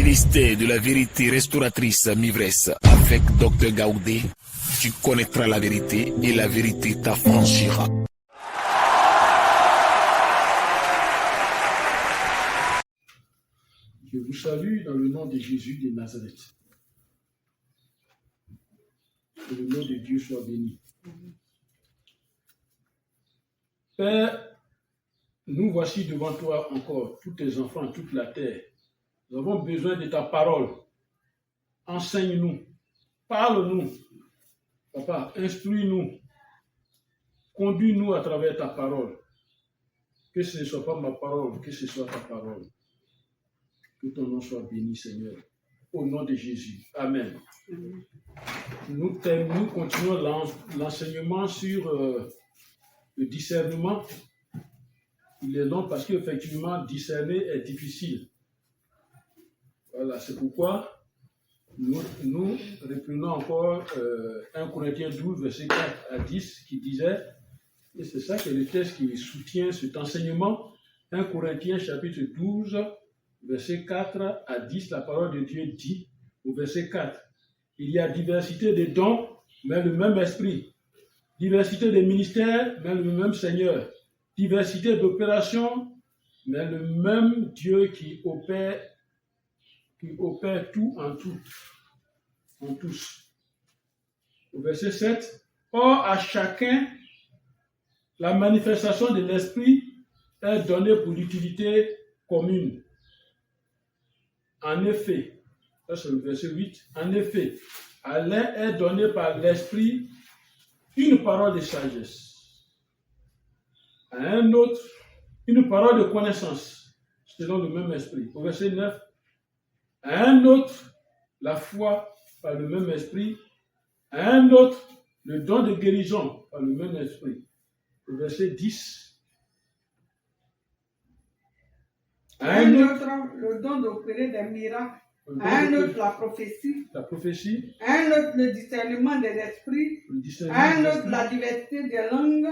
Ministère de la vérité restauratrice Mivresse avec Dr Gaoudé, tu connaîtras la vérité et la vérité t'affranchira. Je vous salue dans le nom de Jésus de Nazareth. Que le nom de Dieu soit béni. Père, nous voici devant toi encore, tous tes enfants, toute la terre. Nous avons besoin de ta parole. Enseigne-nous, parle-nous. Papa, instruis-nous, conduis-nous à travers ta parole. Que ce ne soit pas ma parole, que ce soit ta parole. Que ton nom soit béni, Seigneur. Au nom de Jésus. Amen. Nous continuons l'enseignement sur le discernement. Il est long parce qu'effectivement, discerner est difficile. Voilà, c'est pourquoi nous reprenons encore 1 Corinthiens 12, verset 4 à 10, qui disait, et c'est ça que le texte qui soutient cet enseignement, 1 Corinthiens chapitre 12, verset 4 à 10, la parole de Dieu dit, au verset 4, il y a diversité de dons, mais le même esprit. Diversité de ministères, mais le même Seigneur. Diversité d'opérations, mais le même Dieu qui opère tout en tout, en tous. Au verset 7, or à chacun, la manifestation de l'esprit est donnée pour l'utilité commune. En effet, ça c'est le verset 8, en effet, à l'un est donné par l'esprit une parole de sagesse, à un autre une parole de connaissance, selon le même esprit. Au verset 9, à un autre la foi par le même esprit, à un autre le don de guérison par le même esprit. Au verset 10, à un autre le don d'opérer des miracles, à un autre la prophétie, à un autre le discernement des esprits, à un autre la diversité des langues,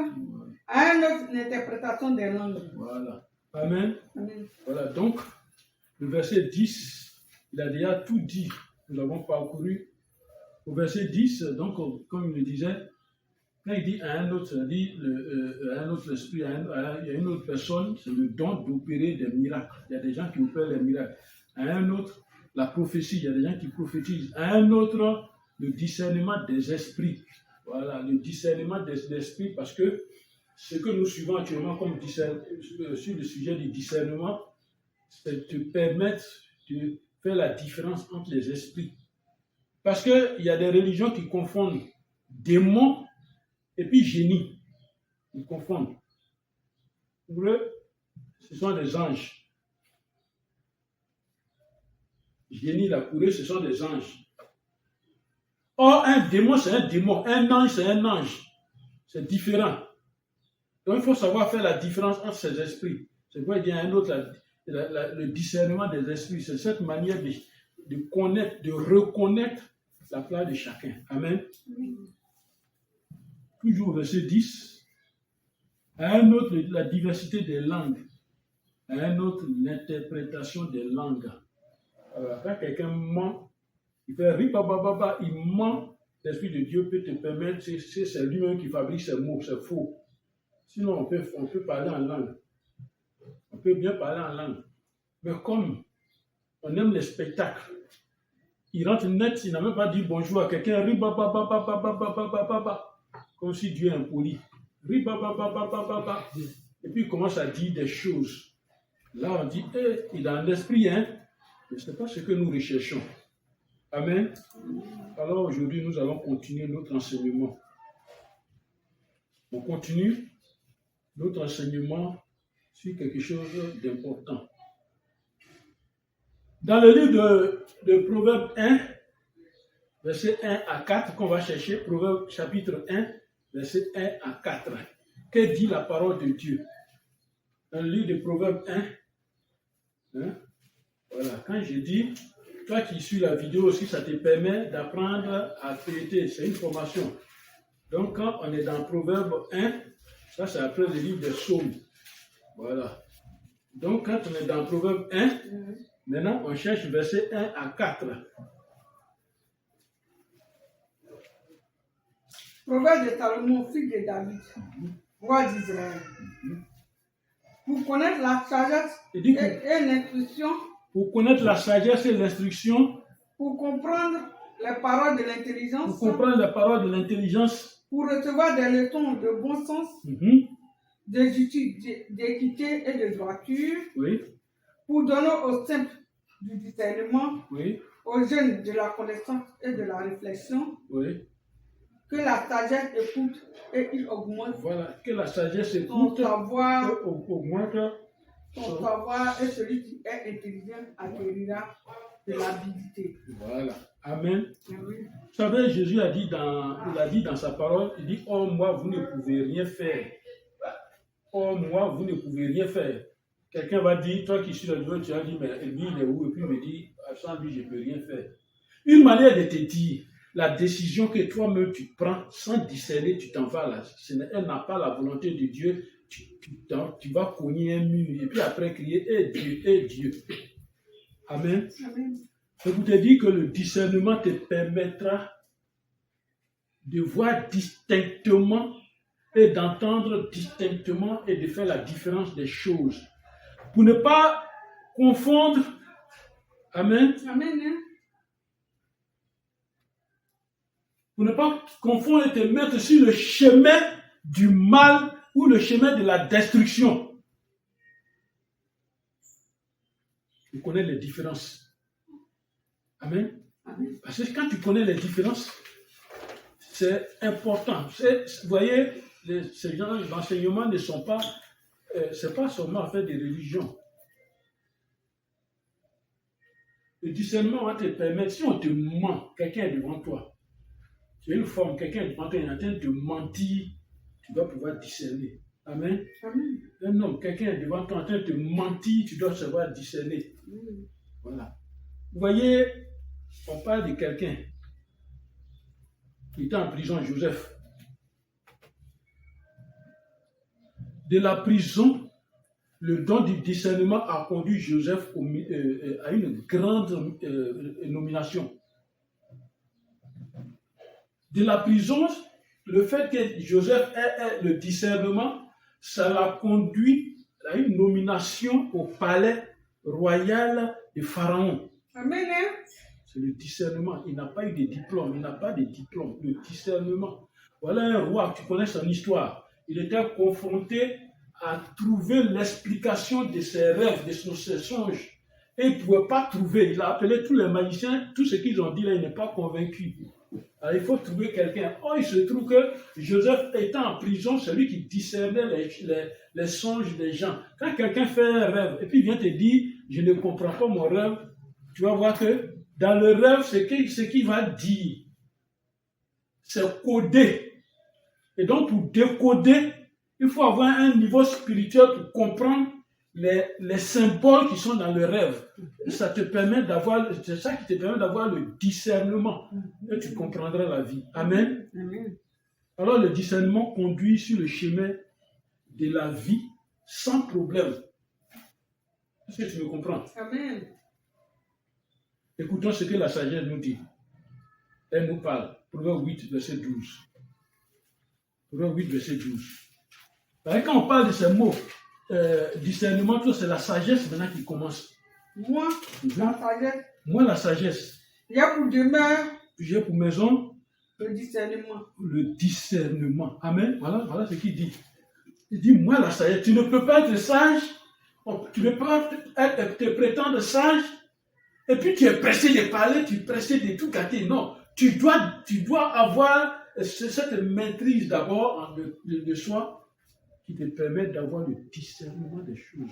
à un autre l'interprétation des langues. Voilà. Amen. Amen. Voilà, donc, le verset 10, il a déjà tout dit. Nous avons parcouru. Au verset 10, donc, comme il le disait, quand il dit à un autre, il dit à un autre esprit, il y a une autre personne, c'est le don d'opérer des miracles. Il y a des gens qui opèrent les miracles. À un autre, la prophétie, il y a des gens qui prophétisent. À un autre, le discernement des esprits. Voilà, le discernement des esprits, parce que ce que nous suivons actuellement comme sur le sujet du discernement, c'est de permettre de faire la différence entre les esprits. Parce qu'il y a des religions qui confondent démons et puis génie. Ils confondent. Pour eux, ce sont des anges. Génie, là, pour eux, ce sont des anges. Or, un démon, c'est un démon. Un ange, c'est un ange. C'est différent. Donc, il faut savoir faire la différence entre ces esprits. C'est pourquoi il y a un autre, le discernement des esprits. C'est cette manière de connaître, de reconnaître la place de chacun. Amen. Toujours verset 10. À un autre, la diversité des langues. À un autre, l'interprétation des langues. Alors, quand quelqu'un ment, il fait ripababa, il ment, l'Esprit de Dieu peut te permettre, c'est lui-même qui fabrique ces mots, c'est faux. Sinon, on peut parler en langue. On peut bien parler en langue. Mais comme on aime les spectacles, il rentre net, il n'a même pas dit bonjour à quelqu'un, comme si Dieu est impoli. Et puis il commence à dire des choses. Là, on dit, il a un esprit, hein? Mais ce n'est pas ce que nous recherchons. Amen. Alors aujourd'hui, nous allons continuer notre enseignement. On continue notre enseignement sur quelque chose d'important. Dans le livre de Proverbes 1, verset 1 à 4, qu'on va chercher, Proverbes chapitre 1, verset 1 à 4. Que dit la parole de Dieu? Dans le livre de Proverbes 1, voilà, quand je dis, toi qui suis la vidéo aussi, ça te permet d'apprendre à traiter, c'est une formation. Donc quand on est dans Proverbes 1, ça c'est après le livre des Psaumes. Voilà. Donc quand on est dans Proverbes 1, Maintenant, on cherche versets 1 à 4. Proverbe de Salomon, fils de David, roi d'Israël. Pour connaître la sagesse et l'instruction. Pour connaître la sagesse et l'instruction. Pour comprendre les paroles de l'intelligence. Pour comprendre les paroles de l'intelligence. Pour recevoir des leçons de bon sens. De justice, d'équité et de droiture. Oui. Pour donner aux simples du discernement. Oui. Aux jeunes de la connaissance et de la réflexion. Oui. Que la sagesse écoute et il augmente. Voilà, que la sagesse écoute ton savoir, et augmente. Ton savoir et celui qui est intelligent acquérira de l'habilité. Voilà. Amen. Oui. Vous savez, Jésus il a dit dans sa parole, il dit, oh moi, vous ne pouvez rien faire. Oh moi, vous ne pouvez rien faire. Quelqu'un va dire, toi qui suis le Dieu, tu as dit, mais lui, il est où? Et puis il me dit, sans lui, je ne peux rien faire. Une manière de te dire, la décision que toi-même tu prends sans discerner, tu t'en vas là. Elle n'a pas la volonté de Dieu. Tu vas cogner un mur et puis après crier « Eh Dieu ». Amen. Amen. Je vous te dis que le discernement te permettra de voir distinctement et d'entendre distinctement et de faire la différence des choses. Pour ne pas confondre. Amen. Amen. Pour ne pas confondre et te mettre sur le chemin du mal ou le chemin de la destruction. Tu connais les différences. Amen. Amen. Parce que quand tu connais les différences, c'est important. Vous voyez, ces gens, l'enseignement ne sont pas, c'est pas seulement affaire de religion. Le discernement va te permettre, si on te ment, quelqu'un est devant toi, tu as une forme, quelqu'un est devant toi, il est en train de mentir, tu dois pouvoir discerner. Amen. Amen. Un homme, quelqu'un est devant toi en train de te mentir, tu dois savoir discerner. Voilà. Vous voyez, on parle de quelqu'un qui était en prison, Joseph. De la prison, le don du discernement a conduit Joseph à une grande nomination. De la prison, le fait que Joseph ait le discernement, ça l'a conduit à une nomination au palais royal de Pharaon. Amen. C'est le discernement. Il n'a pas eu de diplôme. Il n'a pas de diplôme. Le discernement. Voilà un roi, tu connais son histoire. Il était confronté à trouver l'explication de ses rêves, de ses songes. Et il ne pouvait pas trouver. Il a appelé tous les magiciens. Tout ce qu'ils ont dit là, il n'est pas convaincu. Alors il faut trouver quelqu'un. Oh, il se trouve que Joseph étant en prison, c'est lui qui discernait les songes des gens. Quand quelqu'un fait un rêve et puis vient te dire, je ne comprends pas mon rêve, tu vas voir que dans le rêve, ce qu'il va dire, c'est codé. Et donc pour décoder, il faut avoir un niveau spirituel pour comprendre les symboles qui sont dans le rêve. Ça te permet d'avoir, c'est ça qui te permet d'avoir le discernement. Et tu comprendras la vie. Amen. Amen. Alors le discernement conduit sur le chemin de la vie sans problème. Est-ce que tu me comprends? Amen. Écoutons ce que la sagesse nous dit. Elle nous parle. Proverbe 8, verset 12. Proverbe 8, verset 12. Quand on parle de ces mots, discernement, c'est la sagesse maintenant qui commence. Moi, la sagesse. Moi, la sagesse. J'ai pour demeure. J'ai pour maison. Le discernement. Le discernement. Amen. Voilà ce qu'il dit. Il dit, moi, la sagesse. Tu ne peux pas être sage. Tu ne peux pas te prétendre sage. Et puis tu es pressé de parler, tu es pressé de tout gâter. Non. Tu dois avoir cette maîtrise d'abord de soi qui te permet d'avoir le discernement des choses.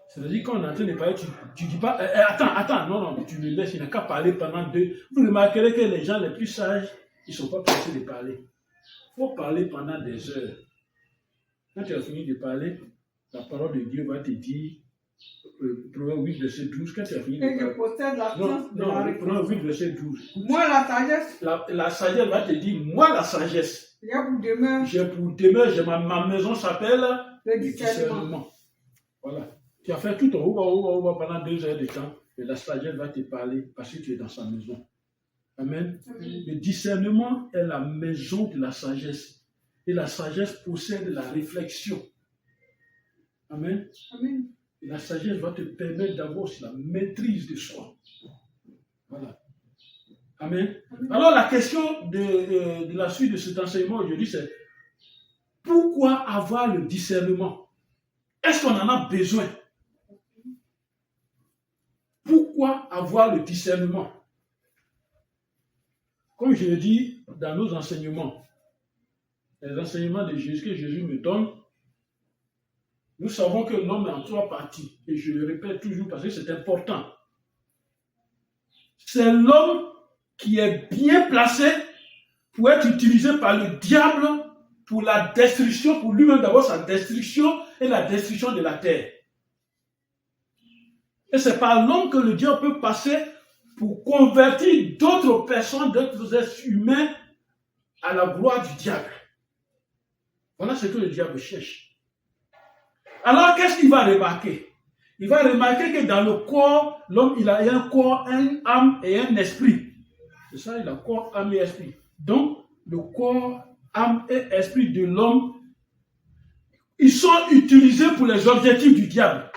C'est-à-dire quand on est en train de parler, tu dis pas attends, non, tu le laisses, il n'a qu'à parler pendant 2. Vous remarquerez que les gens les plus sages, ils ne sont pas pressés de parler. Il faut parler pendant des heures. Quand tu as fini de parler, la parole de Dieu va te dire, Proverbe 8, verset 12, quand tu as fini de parler. Et je possède la science de la réponse. Proverbe 8, verset 12. Moi, la sagesse. La sagesse va te dire, moi, la sagesse. J'ai pour demeure. Ma maison s'appelle le discernement. Voilà. Tu as fait tout ton ouba pendant 2 heures de temps. Et la sagesse va te parler parce que tu es dans sa maison. Amen. Le discernement est la maison de la sagesse. Et la sagesse possède la réflexion. Amen. Amen. Et la sagesse va te permettre d'avoir aussi la maîtrise de soi. Voilà. Amen. Alors la question de la suite de cet enseignement aujourd'hui, c'est pourquoi avoir le discernement? Est-ce qu'on en a besoin? Pourquoi avoir le discernement? Comme je le dis dans nos enseignements, les enseignements de Jésus que Jésus me donne, nous savons que l'homme est en 3 parties. Et je le répète toujours parce que c'est important. C'est l'homme qui est bien placé pour être utilisé par le diable pour la destruction, pour lui-même d'avoir sa destruction et la destruction de la terre. Et c'est par l'homme que le diable peut passer pour convertir d'autres personnes, d'autres êtres humains à la gloire du diable. Voilà ce que le diable cherche. Alors, qu'est-ce qu'il va remarquer? Il va remarquer que dans le corps, l'homme, il a un corps, une âme et un esprit. C'est ça, il a corps, âme et esprit. Donc, le corps, âme et esprit de l'homme, ils sont utilisés pour les objectifs du diable.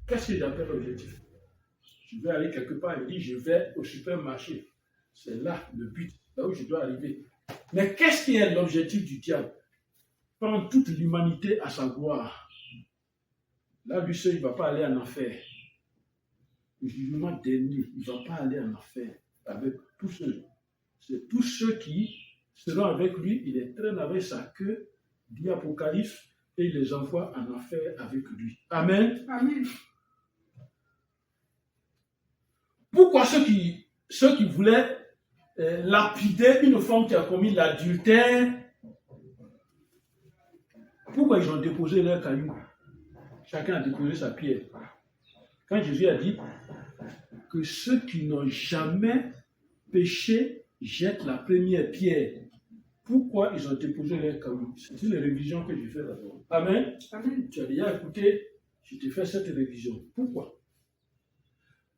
Qu'est-ce qu'il appelle l'objectif? Je vais aller quelque part, il dit, je vais au supermarché. C'est là le but, là où je dois arriver. Mais qu'est-ce qui est l'objectif du diable? Prendre toute l'humanité à sa gloire. Là, lui seul, il ne va pas aller en enfer. Le jugement dernier, il ne va pas aller en enfer avec tous ceux. C'est tous ceux qui seront avec lui, il les traîne avec sa queue, dit Apocalypse, et il les envoie en enfer avec lui. Amen. Amen. Pourquoi ceux qui voulaient lapider une femme qui a commis l'adultère, pourquoi ils ont déposé leur caillou? Chacun a déposé sa pierre. Quand Jésus a dit que ceux qui n'ont jamais péché jettent la première pierre, pourquoi ils ont déposé leur caillou? C'est une révision que j'ai faite d'abord. Amen. Amen. Tu as déjà écouté, je t'ai fait cette révision. Pourquoi?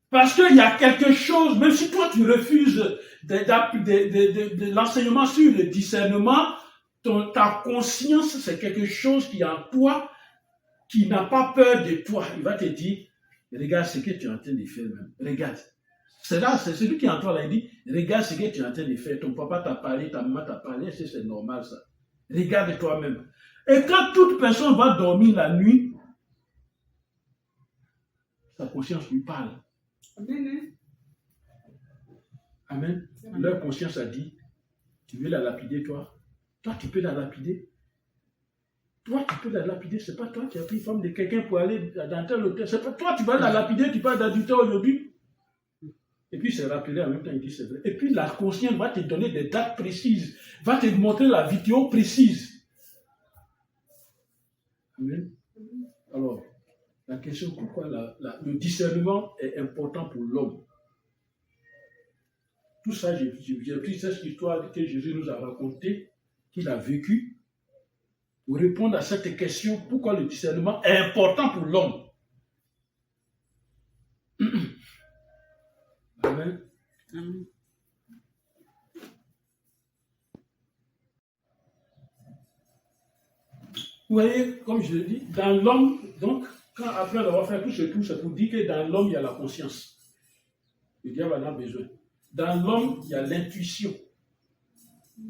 Parce qu'il y a quelque chose, même si toi tu refuses de l'enseignement sur le discernement, ta conscience, c'est quelque chose qui est en toi, qui n'a pas peur de toi. Il va te dire, regarde ce que tu es en train de faire même. Regarde. C'est là, c'est celui qui est en toi là, il dit, regarde ce que tu es en train de faire. Ton papa t'a parlé, ta maman t'a parlé, c'est normal ça. Regarde toi-même. Et quand toute personne va dormir la nuit, sa conscience lui parle. Amen. Amen. Leur conscience a dit, tu veux la lapider toi? Toi, tu peux la lapider. Toi, tu peux la lapider. Ce n'est pas toi qui as pris femme de quelqu'un pour aller dans tel hôtel. C'est pas toi, tu vas la lapider, tu parles d'adultère aujourd'hui. Et puis, c'est rappelé en même temps, il dit c'est vrai. Et puis, la conscience va te donner des dates précises, va te montrer la vidéo précise. Amen. Alors, la question, pourquoi le discernement est important pour l'homme? Tout ça, j'ai pris cette histoire que Jésus nous a racontée, qu'il a vécue, pour répondre à cette question, pourquoi le discernement est important pour l'homme. Amen. Amen. Vous voyez, comme je l'ai dit, dans l'homme, donc, après avoir fait tout ce tour, c'est pour dire que dans l'homme, il y a la conscience. Le diable en a besoin. Dans l'homme, il y a l'intuition.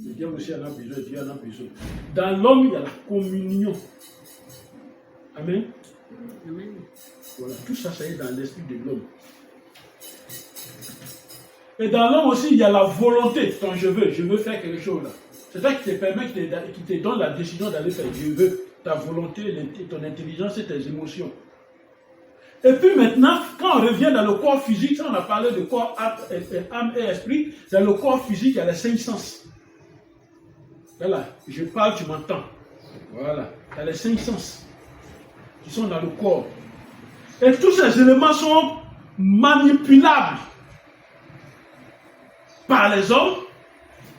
Le diable aussi en a besoin, Dieu en a besoin. Dans l'homme, il y a la communion. Amen. Amen. Voilà, tout ça, ça est dans l'esprit de l'homme. Et dans l'homme aussi, il y a la volonté. Quand je veux faire quelque chose là. C'est ça qui te permet, qui te donne la décision d'aller faire. Je veux, ta volonté, ton intelligence et tes émotions. Et puis maintenant, quand on revient dans le corps physique, ça on a parlé de corps, âme et esprit, dans le corps physique, il y a les 5 sens. Voilà, je parle, tu m'entends. Voilà, il y a les 5 sens qui sont dans le corps. Et tous ces éléments sont manipulables par les hommes,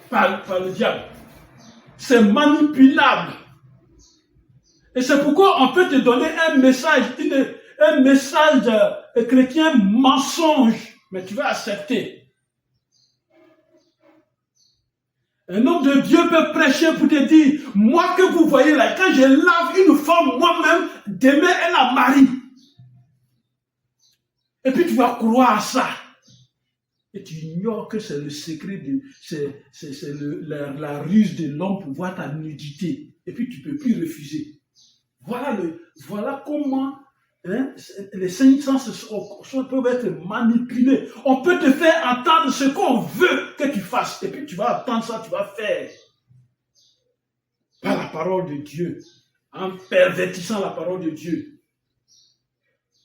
par le diable. C'est manipulable. Et c'est pourquoi on peut te donner un message, un message chrétien mensonge, mais tu vas accepter. Un homme de Dieu peut prêcher pour te dire, moi que vous voyez là, quand je lave une femme moi-même, demain elle a mari. Et puis tu vas croire à ça. Et tu ignores que c'est le secret, la ruse de l'homme pour voir ta nudité. Et puis tu ne peux plus refuser. Voilà comment les cinq sens peuvent être manipulés. On peut te faire entendre ce qu'on veut que tu fasses. Et puis tu vas entendre ça, tu vas faire. Par la parole de Dieu. En pervertissant la parole de Dieu.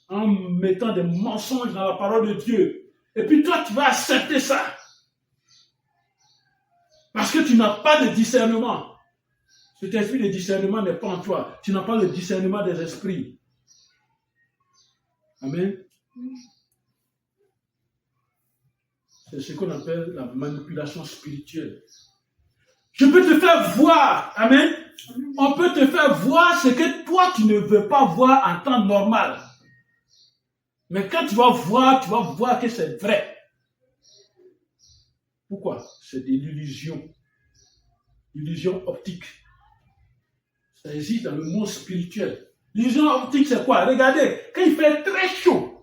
En mettant des mensonges dans la parole de Dieu. Et puis toi, tu vas accepter ça. Parce que tu n'as pas de discernement. Cet esprit de discernement n'est pas en toi. Tu n'as pas le discernement des esprits. Amen. C'est ce qu'on appelle la manipulation spirituelle. Je peux te faire voir. Amen. On peut te faire voir ce que toi, tu ne veux pas voir en temps normal. Mais quand tu vas voir que c'est vrai. Pourquoi? C'est de l'illusion. Illusion optique. Ça existe dans le monde spirituel. L'illusion optique, c'est quoi? Regardez, quand il fait très chaud,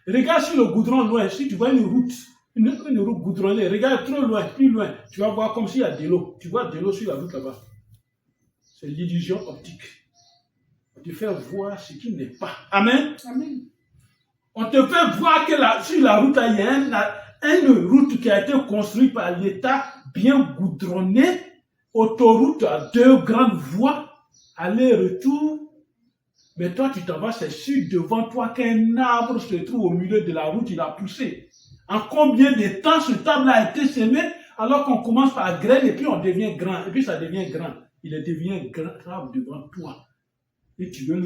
regarde sur le goudron loin, si tu vois une route goudronnée, regarde trop loin, plus loin, tu vas voir comme s'il y a de l'eau. Tu vois de l'eau sur la route là-bas. C'est l'illusion optique. On te fait voir ce qui n'est pas. Amen. Amen. On te fait voir que sur la route, il y a une route qui a été construite par l'État, bien goudronnée, autoroute à 2 grandes voies, aller-retour. Mais toi, tu t'en vas, c'est sûr devant toi qu'un arbre se trouve au milieu de la route, il a poussé. En combien de temps ce arbre a été semé, alors qu'on commence par graine et puis on devient grand, et puis ça devient grand. Il devient grave devant toi. Et tu veux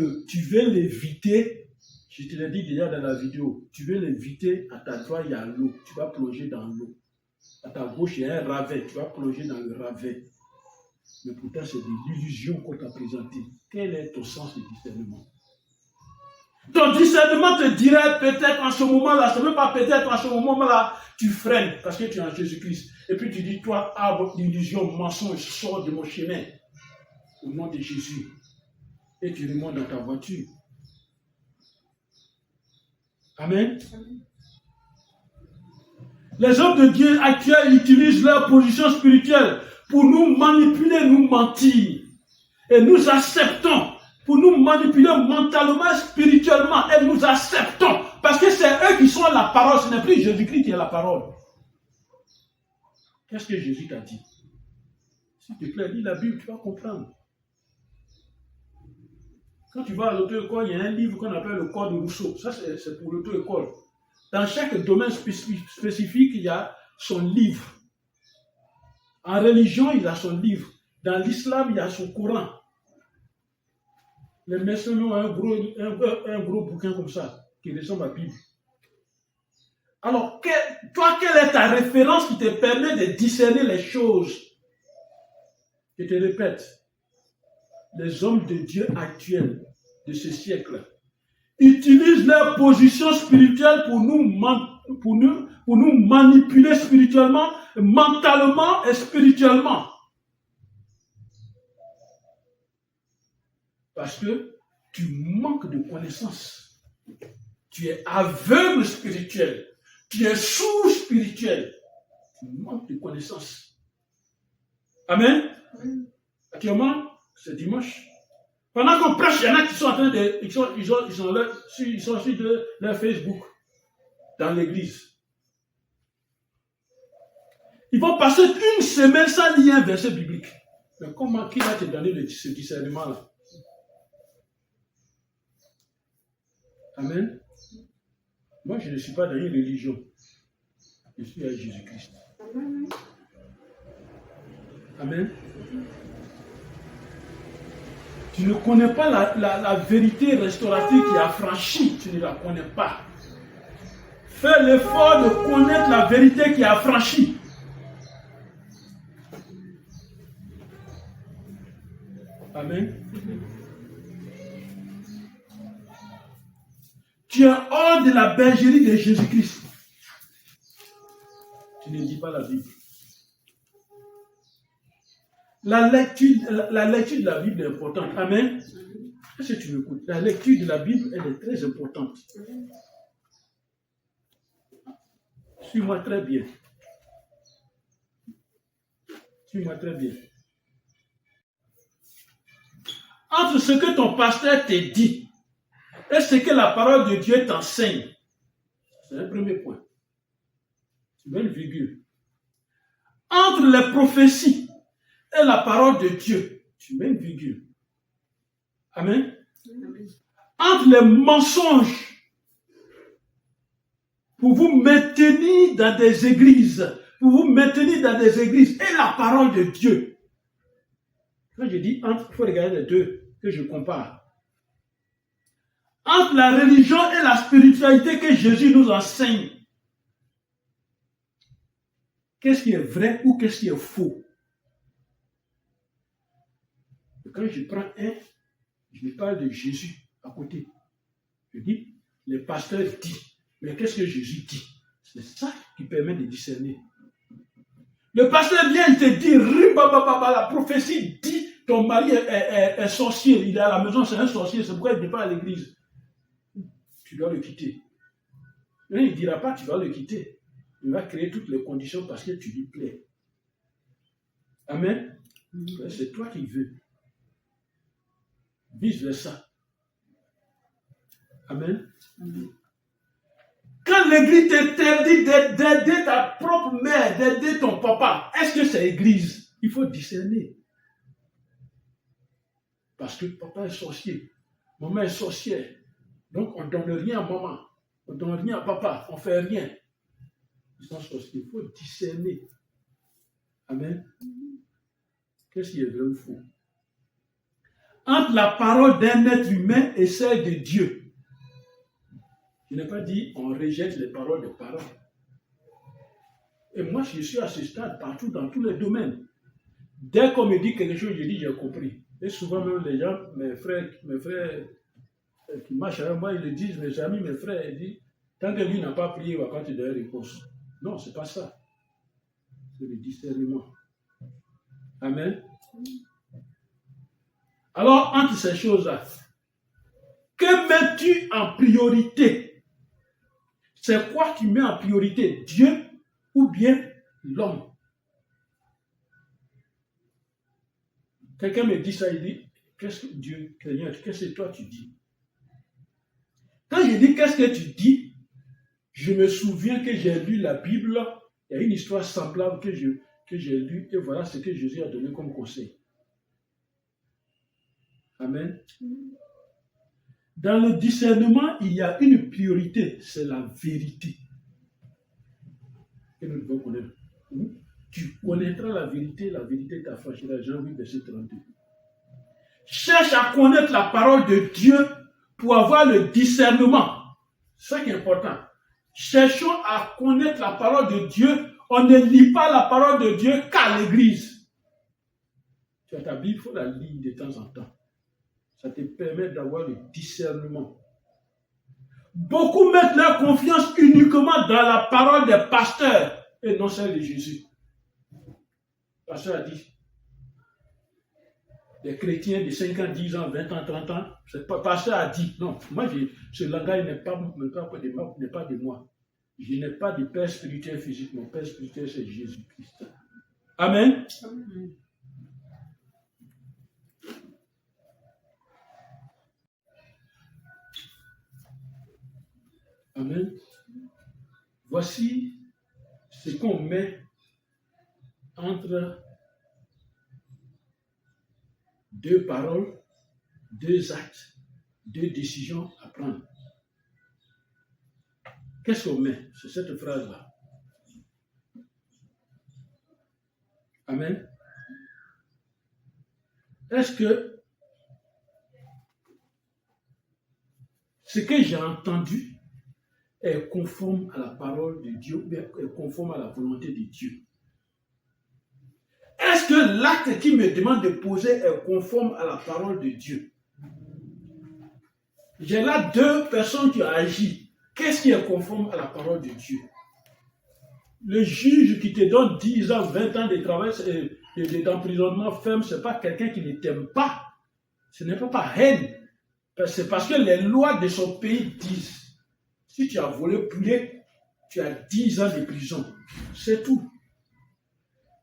l'éviter. Je te l'ai dit déjà dans la vidéo. Tu veux l'éviter, à ta droite, il y a l'eau. Tu vas plonger dans l'eau. À ta gauche, il y a un ravin. Tu vas plonger dans le ravin. Mais pourtant, c'est de l'illusion qu'on t'a présentée. Quel est ton sens de discernement? Ton discernement te dirait peut-être en ce moment-là, ce n'est pas peut-être en ce moment-là, tu freines parce que tu es en Jésus-Christ. Et puis tu dis, toi, arbre d'illusion, mensonge, sors de mon chemin. Au nom de Jésus. Et tu remontes dans ta voiture. Amen. Les hommes de Dieu actuels utilisent leur position spirituelle pour nous manipuler, nous mentir. Et nous acceptons pour nous manipuler mentalement, spirituellement. Et nous acceptons. Parce que c'est eux qui sont la parole. Ce n'est plus Jésus-Christ qui est la parole. Qu'est-ce que Jésus t'a dit? S'il te plaît, lis la Bible, tu vas comprendre. Quand tu vas à l'auto-école, il y a un livre qu'on appelle le Code de Rousseau. Ça, c'est pour l'auto-école. Dans chaque domaine spécifique, il y a son livre. En religion, il y a son livre. Dans l'islam, il y a son Coran. Les musulmans ont un gros bouquin comme ça, qui ressemble à la Bible. Alors, toi, quelle est ta référence qui te permet de discerner les choses? Je te répète. Les hommes de Dieu actuels de ce siècle utilisent leur position spirituelle pour nous manipuler spirituellement, mentalement et spirituellement. Parce que tu manques de connaissances. Tu es aveugle spirituel. Tu es sourd spirituel. Tu manques de connaissances. Amen. Actuellement, c'est dimanche. Pendant qu'on prêche, il y en a qui sont en train de... Ils sont sur leur Facebook, dans l'église. Ils vont passer une semaine sans lire un verset biblique. Mais qui va te donner ce discernement-là? Amen. Moi, je ne suis pas dans une religion. Je suis avec Jésus-Christ. Amen. Tu ne connais pas la vérité restauratrice qui est affranchie. Tu ne la connais pas. Fais l'effort de connaître la vérité qui est affranchie. Amen. Tu es hors de la bergerie de Jésus-Christ. Tu ne lis pas la Bible. La lecture de la Bible est importante. Amen. Est-ce que tu m'écoutes? La lecture de la Bible, elle est très importante. Suis-moi très bien. Suis-moi très bien. Entre ce que ton pasteur te dit et ce que la parole de Dieu t'enseigne, c'est un premier point. Tu mets une virgule. Entre les prophéties et la parole de Dieu, tu mets une virgule. Amen. Entre les mensonges pour vous maintenir dans des églises, et la parole de Dieu. Quand je dis entre, il faut regarder les deux que je compare. Entre la religion et la spiritualité que Jésus nous enseigne, qu'est-ce qui est vrai ou qu'est-ce qui est faux? Et quand je prends un, je me parle de Jésus à côté. Je dis, le pasteur dit, mais qu'est-ce que Jésus dit? C'est ça qui permet de discerner. Le pasteur vient, il te dit, la prophétie dit, ton mari est sorcier, il est à la maison, c'est un sorcier, c'est pourquoi il ne n'est pas à l'église. Tu dois le quitter. Mais il ne dira pas, tu dois le quitter. Il va créer toutes les conditions parce que tu lui plais. Amen. C'est toi qui veux. Vice versa. Amen. Quand l'église t'interdit d'aider ta propre mère, d'aider ton papa, est-ce que c'est église? Il faut discerner. Parce que papa est sorcier, maman est sorcière. Donc on ne donne rien à maman, on ne donne rien à papa, on ne fait rien. Ils sont sorciers. Il faut discerner. Amen. Qu'est-ce qui est vrai ou faux? Entre la parole d'un être humain et celle de Dieu. Je n'ai pas dit on rejette les paroles des parents. Et moi, je suis à ce stade partout dans tous les domaines. Dès qu'on me dit quelque chose, je dis j'ai compris. Et souvent même les gens, mes frères qui marchent avec moi, ils le disent, mes amis, mes frères, ils disent, tant que lui n'a pas prié, il ne va pas te donner réponse. Non, ce n'est pas ça. C'est le discernement. Amen. Alors, entre ces choses-là, que mets-tu en priorité? C'est quoi qui met en priorité? Dieu ou bien l'homme? Quelqu'un me dit ça, il dit, qu'est-ce que Dieu, qu'est-ce que toi tu dis? Quand je dis qu'est-ce que tu dis, je me souviens que j'ai lu la Bible, il y a une histoire semblable que j'ai lue, et voilà ce que Jésus a donné comme conseil. Amen. Dans le discernement, il y a une priorité, c'est la vérité. Que nous devons connaître. Tu connaîtras la vérité t'affranchira. Jean 8, verset 32. Cherche à connaître la parole de Dieu pour avoir le discernement. C'est ça qui est important. Cherchons à connaître la parole de Dieu. On ne lit pas la parole de Dieu qu'à l'église. Tu as ta Bible, il faut la lire de temps en temps. Ça te permet d'avoir le discernement. Beaucoup mettent leur confiance uniquement dans la parole des pasteurs et non celle de Jésus. Le pasteur a dit, les chrétiens de 5 ans, 10 ans, 20 ans, 30 ans, le pasteur a dit, non, moi, ce langage n'est pas de moi. Je n'ai pas de père spirituel physique, mon père spirituel c'est Jésus-Christ. Amen. Amen. Amen. Voici ce qu'on met entre deux paroles, deux actes, deux décisions à prendre. Qu'est-ce qu'on met? C'est cette phrase-là. Amen. Est-ce que ce que j'ai entendu est conforme à la parole de Dieu, ou est conforme à la volonté de Dieu? Est-ce que l'acte qui me demande de poser est conforme à la parole de Dieu? J'ai là deux personnes qui ont agi. Qu'est-ce qui est conforme à la parole de Dieu? Le juge qui te donne 10 ans, 20 ans de travail, d'emprisonnement ferme, ce n'est pas quelqu'un qui ne t'aime pas. Ce n'est pas par haine. C'est parce que les lois de son pays disent, si tu as volé poulet, tu as 10 ans de prison. C'est tout.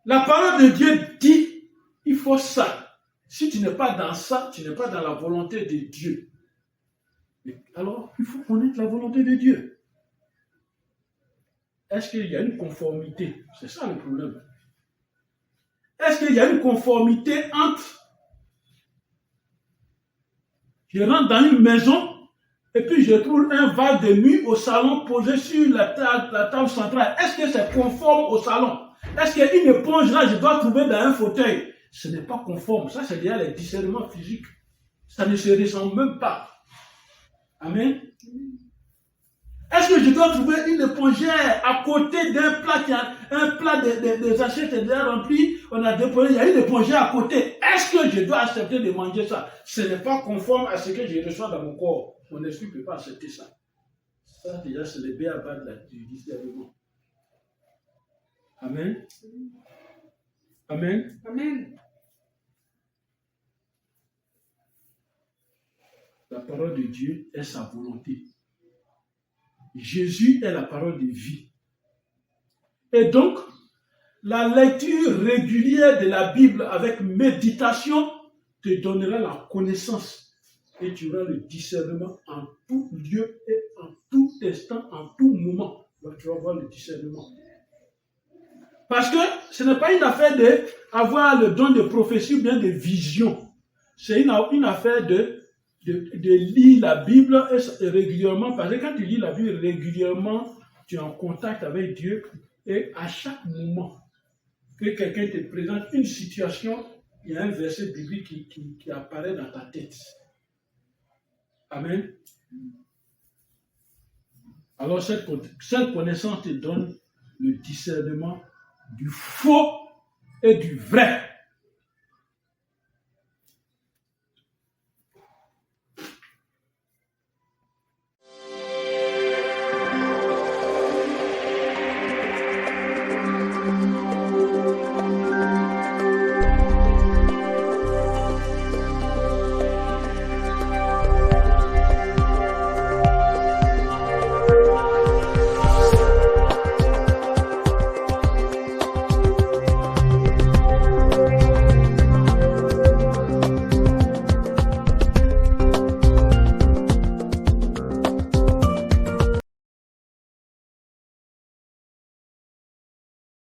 La parole de Dieu dit, il faut ça. Si tu n'es pas dans ça, tu n'es pas dans la volonté de Dieu. Alors, il faut connaître la volonté de Dieu. Est-ce qu'il y a une conformité? C'est ça le problème. Est-ce qu'il y a une conformité entre je rentre dans une maison et puis je trouve un vase de nuit au salon posé sur la table centrale. Est-ce que c'est conforme au salon? Est-ce qu'une éponge là, je dois trouver dans un fauteuil? Ce n'est pas conforme. Ça, c'est déjà les discernements physiques. Ça ne se ressemble même pas. Amen. Est-ce que je dois trouver une épongère à côté d'un plat qui a un plat des assiettes déjà rempli, on a déposé, il y a une épongère à côté. Est-ce que je dois accepter de manger ça? Ce n'est pas conforme à ce que je reçois dans mon corps. Mon esprit ne peut pas accepter ça. Ça, déjà, c'est le béaba du discernement. Amen. Amen. Amen. La parole de Dieu est sa volonté. Jésus est la parole de vie. Et donc, la lecture régulière de la Bible avec méditation te donnera la connaissance et tu auras le discernement en tout lieu et en tout instant, en tout moment. Donc, tu vas avoir le discernement. Parce que ce n'est pas une affaire d'avoir le don de prophétie ou bien de vision. C'est une affaire de lire la Bible régulièrement, parce que quand tu lis la Bible régulièrement, tu es en contact avec Dieu et à chaque moment que quelqu'un te présente une situation, il y a un verset biblique qui apparaît dans ta tête. Amen. Alors cette connaissance te donne le discernement du faux et du vrai.